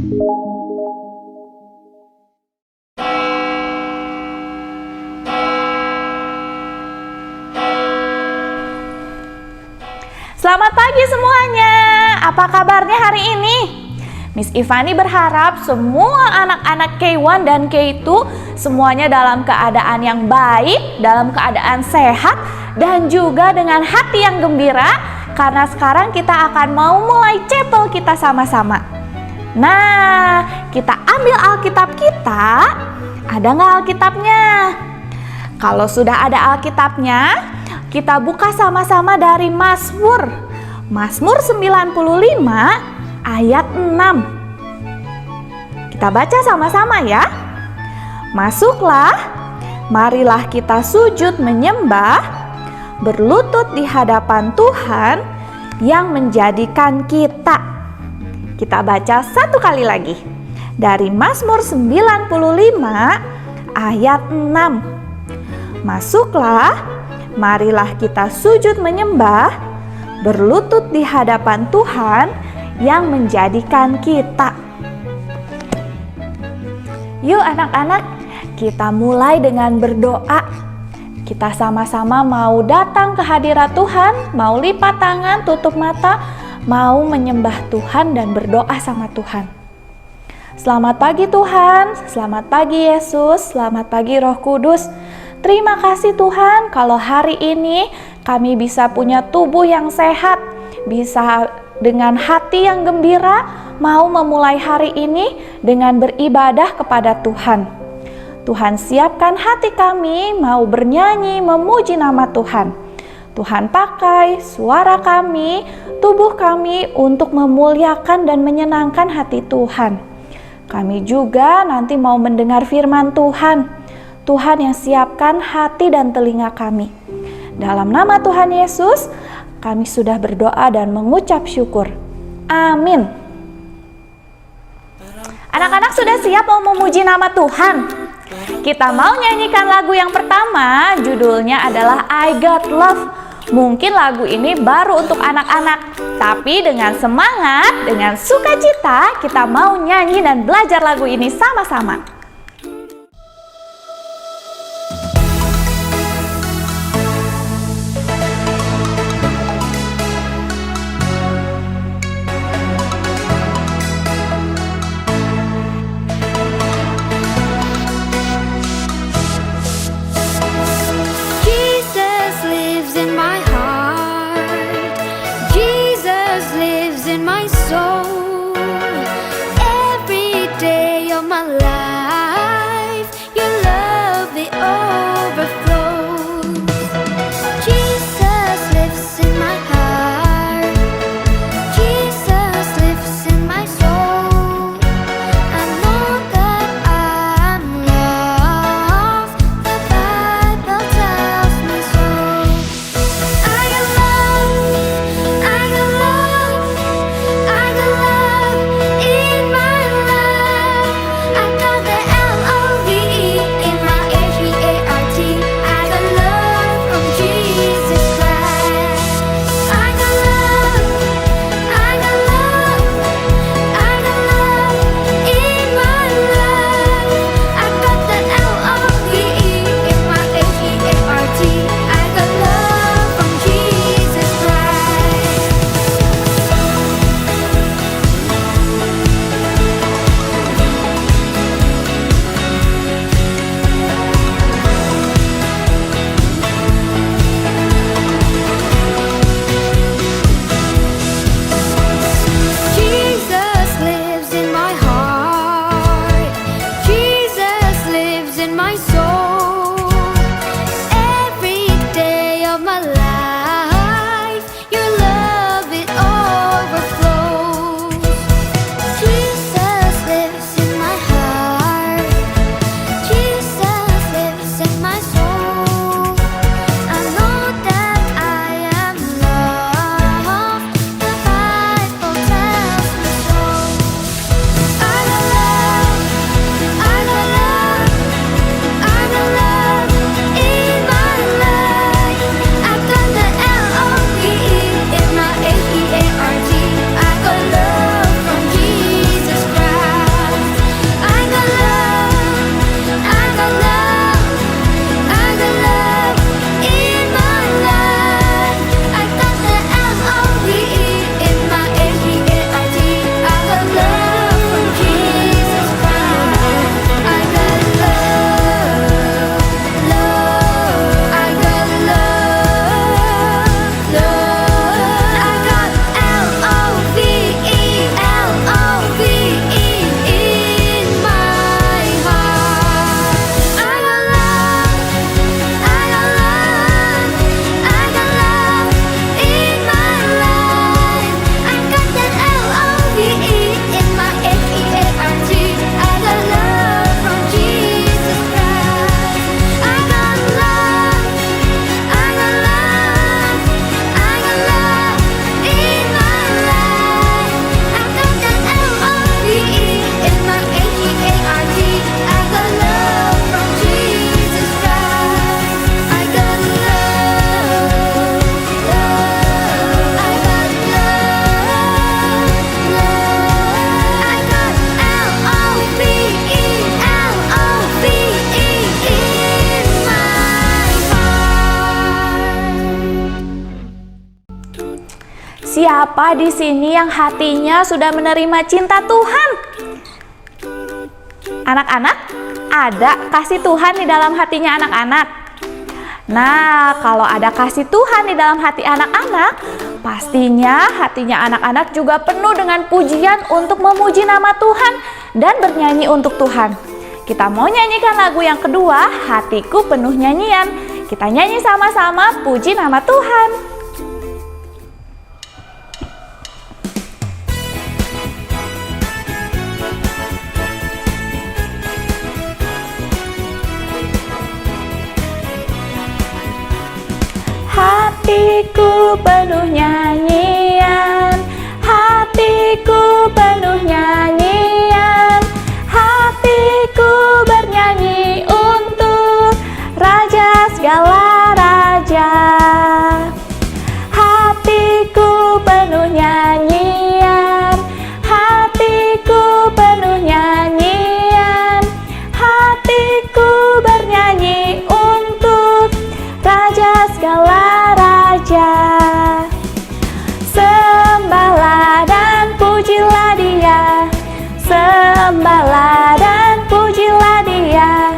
Selamat pagi semuanya. Apa kabarnya hari ini? Miss Ivani berharap semua anak-anak K1 dan K2 semuanya dalam keadaan yang baik, dalam keadaan sehat, dan juga dengan hati yang gembira, karena sekarang kita akan mau mulai chapel kita sama-sama. Nah, kita ambil Alkitab kita. Ada nggak Alkitabnya? Kalau sudah ada Alkitabnya, kita buka sama-sama dari Mazmur. Mazmur 95 ayat 6. Kita baca sama-sama ya. Masuklah, marilah kita sujud menyembah, berlutut di hadapan Tuhan yang menjadikan kita. Kita baca satu kali lagi. Dari Mazmur 95 ayat 6. Masuklah, marilah kita sujud menyembah, berlutut di hadapan Tuhan yang menjadikan kita. Yuk anak-anak, kita mulai dengan berdoa. Kita sama-sama mau datang ke hadirat Tuhan, mau lipat tangan, tutup mata, mau menyembah Tuhan dan berdoa sama Tuhan. Selamat pagi Tuhan, selamat pagi Yesus, selamat pagi Roh Kudus. Terima kasih Tuhan kalau hari ini kami bisa punya tubuh yang sehat, bisa dengan hati yang gembira mau memulai hari ini dengan beribadah kepada Tuhan. Tuhan siapkan hati kami mau bernyanyi memuji nama Tuhan. Tuhan pakai suara kami, tubuh kami untuk memuliakan dan menyenangkan hati Tuhan. Kami juga nanti mau mendengar firman Tuhan. Tuhan yang siapkan hati dan telinga kami. Dalam nama Tuhan Yesus, kami sudah berdoa dan mengucap syukur. Amin. Anak-anak sudah siap mau memuji nama Tuhan? Kita mau nyanyikan lagu yang pertama, judulnya adalah I Got Love. Mungkin lagu ini baru untuk anak-anak, tapi dengan semangat, dengan sukacita, kita mau nyanyi dan belajar lagu ini sama-sama. Every day of my life Siapa di sini yang hatinya sudah menerima cinta Tuhan? Anak-anak, ada kasih Tuhan di dalam hatinya anak-anak? Nah, kalau ada kasih Tuhan di dalam hati anak-anak, pastinya hatinya anak-anak juga penuh dengan pujian untuk memuji nama Tuhan dan bernyanyi untuk Tuhan. Kita mau nyanyikan lagu yang kedua, Hatiku Penuh Nyanyian. Kita nyanyi sama-sama, puji nama Tuhan. Hatiku penuh nyanyian, hatiku penuh nyanyian, hatiku bernyanyi untuk Raja segala raja. Hatiku penuh nyanyian, hatiku penuh nyanyian, hatiku bernyanyi untuk Raja segala raja. Sembahlah dan pujilah Dia, sembahlah dan pujilah Dia,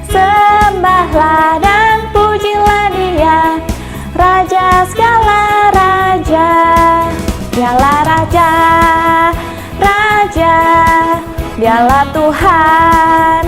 sembahlah dan pujilah Dia, Raja segala raja. Dialah Raja, Raja, Dialah Tuhan,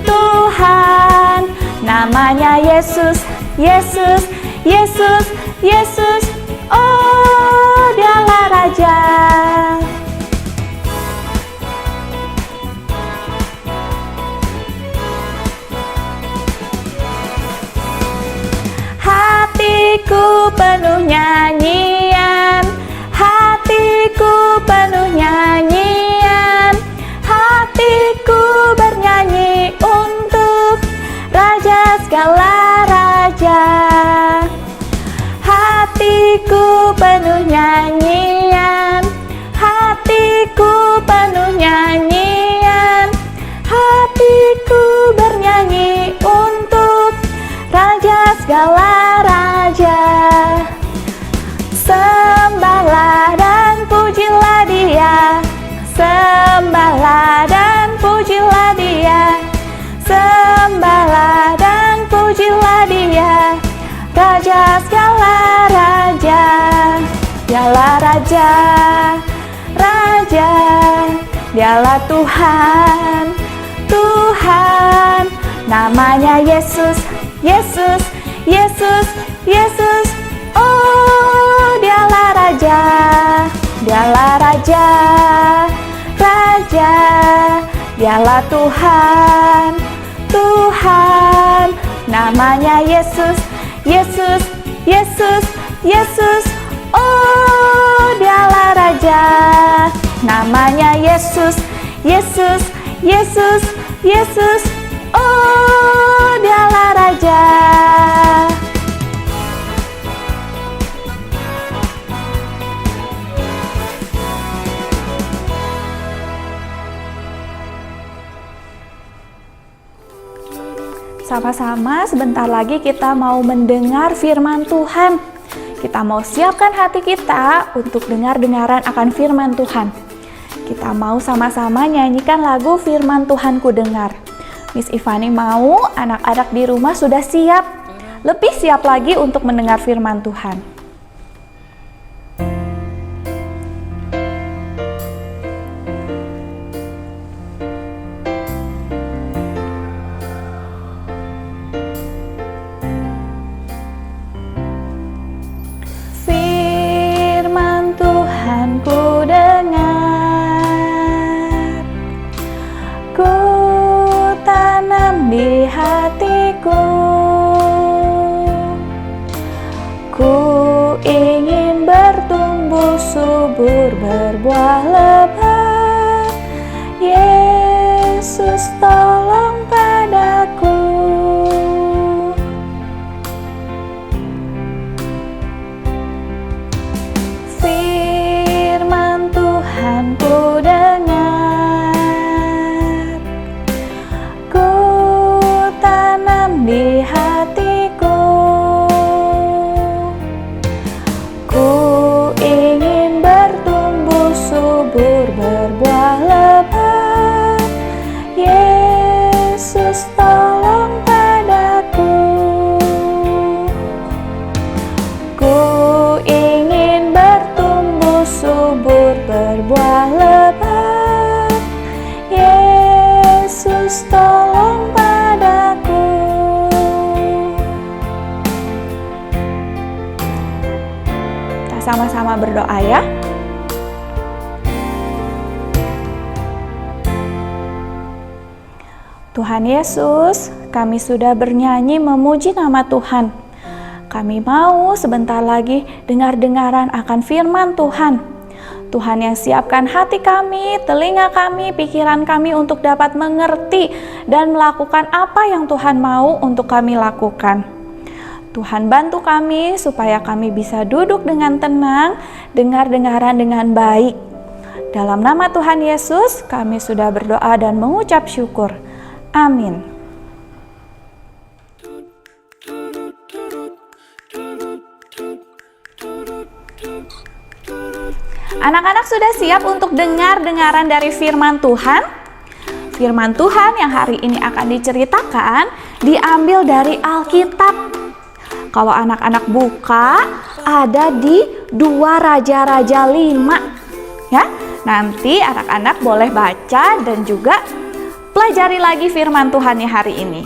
Tuhan. Namanya Yesus, Yesus, Yesus, Yesus, oh Dialah Raja. Hatiku penuh nyanyian, hatiku penuh nyanyian, hatiku bernyanyi untuk Raja segala raja. Hatiku penuh nyanyian, hatiku penuh nyanyian, hatiku bernyanyi untuk Raja segala raja. Sembahlah dan pujilah Dia, sembahlah dan pujilah Dia, sembahlah dan pujilah Dia, Raja segala raja. Dialah Raja, Raja, Dialah Tuhan, Tuhan. Namanya Yesus, Yesus, Yesus, Yesus, oh Dialah Raja, Dialah Raja, Raja, Dialah Tuhan, Tuhan. Namanya Yesus, Yesus, Yesus, Yesus, oh Dialah Raja. Namanya Yesus, Yesus, Yesus, Yesus, oh Dialah Raja. Sama-sama sebentar lagi kita mau mendengar firman Tuhan. Kita mau siapkan hati kita untuk dengar-dengaran akan firman Tuhan. Kita mau sama-sama nyanyikan lagu Firman Tuhan Ku Dengar. Miss Ivani mau anak-anak di rumah sudah siap, lebih siap lagi untuk mendengar firman Tuhan. Firman Tuhan ku dengar, ku tanam di hatiku, ku ingin bertumbuh subur berbuah lebat. Yesus tolong padaku. Firman Tuhan ku dengar, ku tanam di hatiku, ku ingin sama-sama berdoa ya. Tuhan Yesus, kami sudah bernyanyi memuji nama Tuhan. Kami mau sebentar lagi dengar-dengaran akan firman Tuhan. Tuhan yang siapkan hati kami, telinga kami, pikiran kami untuk dapat mengerti dan melakukan apa yang Tuhan mau untuk kami lakukan. Tuhan bantu kami supaya kami bisa duduk dengan tenang, dengar-dengaran dengan baik. Dalam nama Tuhan Yesus, kami sudah berdoa dan mengucap syukur. Amin. Anak-anak sudah siap untuk dengar-dengaran dari firman Tuhan? Firman Tuhan yang hari ini akan diceritakan diambil dari Alkitab. Kalau anak-anak buka, ada di 2 Raja-Raja 5. Ya, nanti anak-anak boleh baca dan juga pelajari lagi firman Tuhan hari ini.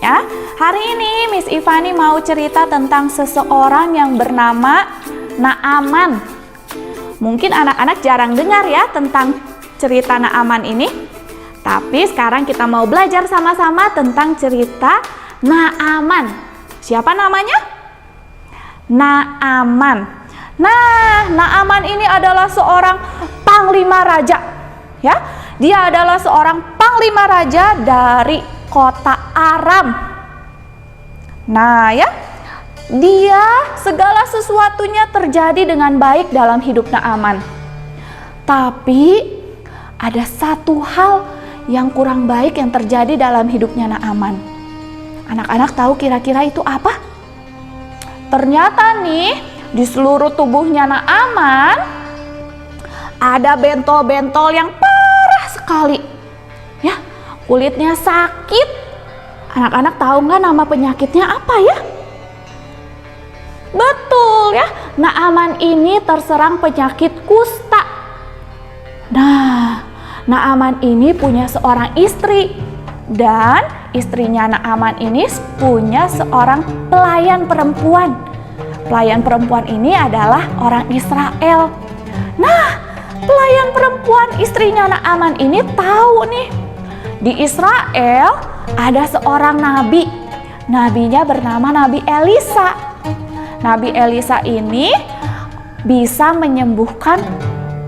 Ya, hari ini Miss Ivani mau cerita tentang seseorang yang bernama Naaman. Mungkin anak-anak jarang dengar ya tentang cerita Naaman ini. Tapi sekarang kita mau belajar sama-sama tentang cerita Naaman. Siapa namanya? Naaman. Nah, Naaman ini adalah seorang panglima raja. Ya, dia adalah seorang panglima raja dari kota Aram. Nah ya, dia segala sesuatunya terjadi dengan baik dalam hidup Naaman. Tapi ada satu hal yang kurang baik yang terjadi dalam hidupnya Naaman. Anak-anak tahu kira-kira itu apa? Ternyata nih, di seluruh tubuhnya Naaman ada bentol-bentol yang parah sekali. Ya, kulitnya sakit. Anak-anak tahu nggak nama penyakitnya apa ya? Betul ya, Naaman ini terserang penyakit kusta. Nah, Naaman ini punya seorang istri. Dan istrinya Naaman ini punya seorang pelayan perempuan. Pelayan perempuan ini adalah orang Israel. Nah, pelayan perempuan istrinya Naaman ini tahu nih, di Israel ada seorang nabi. Nabinya bernama Nabi Elisa. Nabi Elisa ini bisa menyembuhkan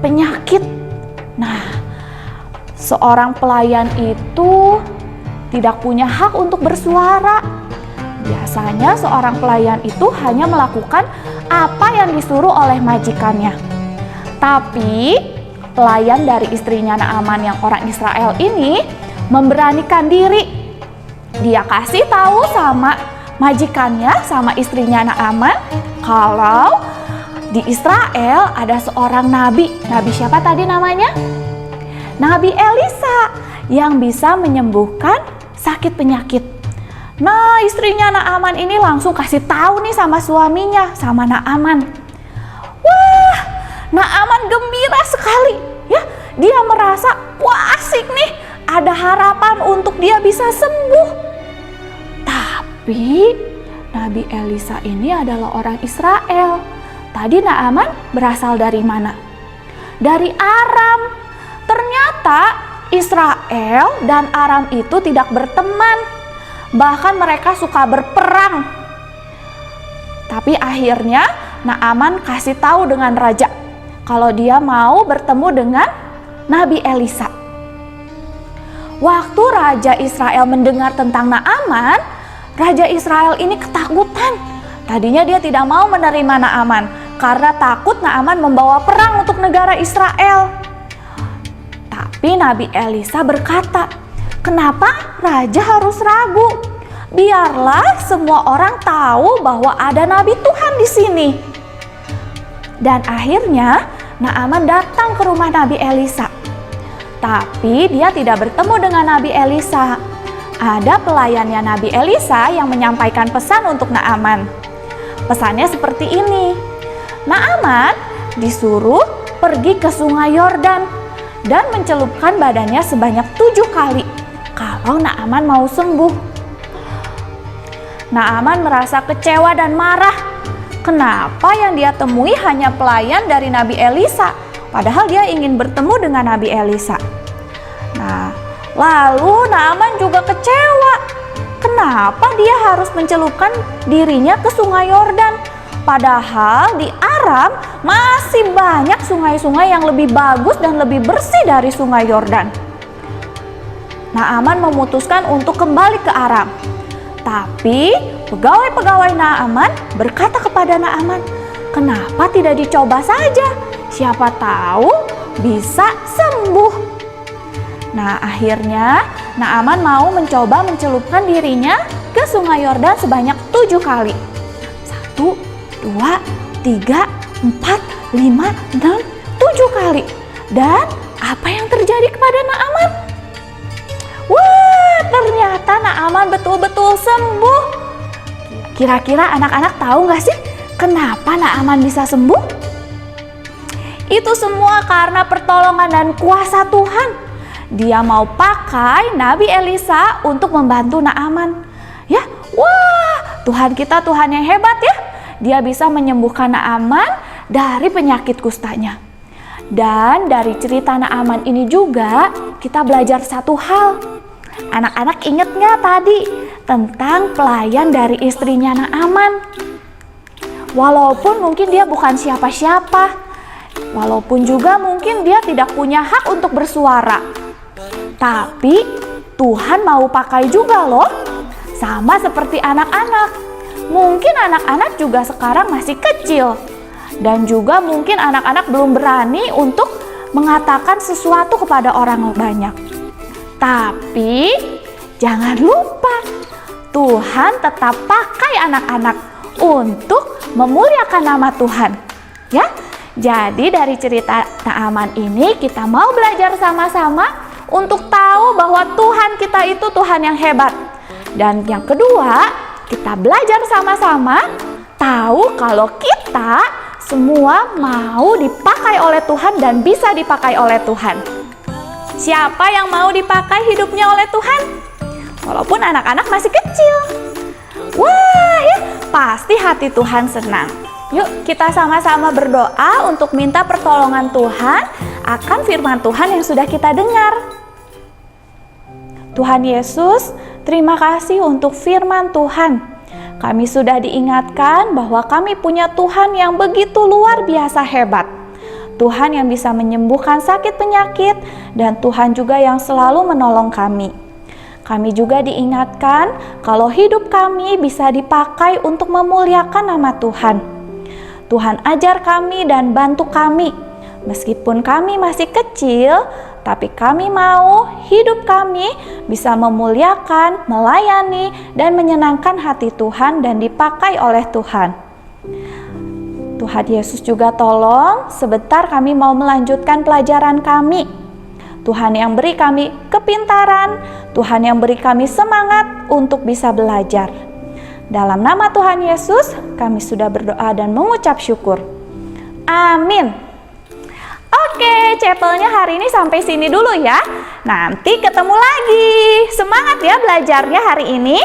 penyakit. Nah, seorang pelayan itu tidak punya hak untuk bersuara. Biasanya seorang pelayan itu hanya melakukan apa yang disuruh oleh majikannya. Tapi pelayan dari istrinya Naaman yang orang Israel ini memberanikan diri. Dia kasih tahu sama majikannya, sama istrinya Naaman, kalau di Israel ada seorang nabi. Nabi siapa tadi namanya? Nabi Elisa yang bisa menyembuhkan sakit penyakit. Nah, istrinya Naaman ini langsung kasih tahu nih sama suaminya, sama Naaman. Wah, Naaman gembira sekali ya. Dia merasa, wah asik nih, ada harapan untuk dia bisa sembuh. Tapi Nabi Elisa ini adalah orang Israel. Tadi Naaman berasal dari mana? Dari Aram. Ternyata Israel dan Aram itu tidak berteman. Bahkan mereka suka berperang. Tapi akhirnya Naaman kasih tahu dengan raja kalau dia mau bertemu dengan Nabi Elisa. Waktu Raja Israel mendengar tentang Naaman, Raja Israel ini ketakutan. Tadinya dia tidak mau menerima Naaman karena takut Naaman membawa perang untuk negara Israel. Tapi Nabi Elisa berkata, kenapa raja harus ragu? Biarlah semua orang tahu bahwa ada Nabi Tuhan di sini. Dan akhirnya Naaman datang ke rumah Nabi Elisa. Tapi dia tidak bertemu dengan Nabi Elisa. Ada pelayannya Nabi Elisa yang menyampaikan pesan untuk Naaman. Pesannya seperti ini. Naaman disuruh pergi ke sungai Yordan dan mencelupkan badannya sebanyak 7 kali kalau Naaman mau sembuh. Naaman merasa kecewa dan marah kenapa yang dia temui hanya pelayan dari Nabi Elisa, padahal dia ingin bertemu dengan Nabi Elisa. Nah, lalu Naaman juga kecewa. Kenapa dia harus mencelupkan dirinya ke sungai Yordan? Padahal di Aram masih banyak sungai-sungai yang lebih bagus dan lebih bersih dari sungai Yordan. Naaman memutuskan untuk kembali ke Aram. Tapi pegawai-pegawai Naaman berkata kepada Naaman, "Kenapa tidak dicoba saja? Siapa tahu bisa sembuh." Nah, akhirnya Naaman mau mencoba mencelupkan dirinya ke sungai Yordan sebanyak 7 kali. 1, 2, 3, 4, 5, 6, 7 kali. Dan apa yang terjadi kepada Naaman? Wah, ternyata Naaman betul-betul sembuh. Kira-kira anak-anak tahu nggak sih kenapa Naaman bisa sembuh? Itu semua karena pertolongan dan kuasa Tuhan. Dia mau pakai Nabi Elisa untuk membantu Naaman. Ya, wah, Tuhan kita Tuhan yang hebat ya. Dia bisa menyembuhkan Naaman dari penyakit kustanya. Dan dari cerita Naaman ini juga kita belajar satu hal. Anak-anak ingat nggak tadi tentang pelayan dari istrinya Naaman? Walaupun mungkin dia bukan siapa-siapa, walaupun juga mungkin dia tidak punya hak untuk bersuara, tapi Tuhan mau pakai juga loh. Sama seperti anak-anak. Mungkin anak-anak juga sekarang masih kecil. Dan juga mungkin anak-anak belum berani untuk mengatakan sesuatu kepada orang banyak. Tapi jangan lupa, Tuhan tetap pakai anak-anak untuk memuliakan nama Tuhan. Ya, jadi dari cerita Naaman ini kita mau belajar sama-sama untuk tahu bahwa Tuhan kita itu Tuhan yang hebat. Dan yang kedua, kita belajar sama-sama tahu kalau kita semua mau dipakai oleh Tuhan dan bisa dipakai oleh Tuhan. Siapa yang mau dipakai hidupnya oleh Tuhan? Walaupun anak-anak masih kecil. Wah ya, pasti hati Tuhan senang. Yuk kita sama-sama berdoa untuk minta pertolongan Tuhan akan firman Tuhan yang sudah kita dengar. Tuhan Yesus, terima kasih untuk firman Tuhan. Kami sudah diingatkan bahwa kami punya Tuhan yang begitu luar biasa hebat. Tuhan yang bisa menyembuhkan sakit penyakit dan Tuhan juga yang selalu menolong kami. Kami juga diingatkan kalau hidup kami bisa dipakai untuk memuliakan nama Tuhan. Tuhan ajar kami dan bantu kami. Meskipun kami masih kecil, tapi kami mau hidup kami bisa memuliakan, melayani, dan menyenangkan hati Tuhan dan dipakai oleh Tuhan. Tuhan Yesus juga tolong, sebentar kami mau melanjutkan pelajaran kami. Tuhan yang beri kami kepintaran, Tuhan yang beri kami semangat untuk bisa belajar. Dalam nama Tuhan Yesus, kami sudah berdoa dan mengucap syukur. Amin. Oke, chapelnya hari ini sampai sini dulu ya. Nanti ketemu lagi. Semangat ya belajarnya hari ini.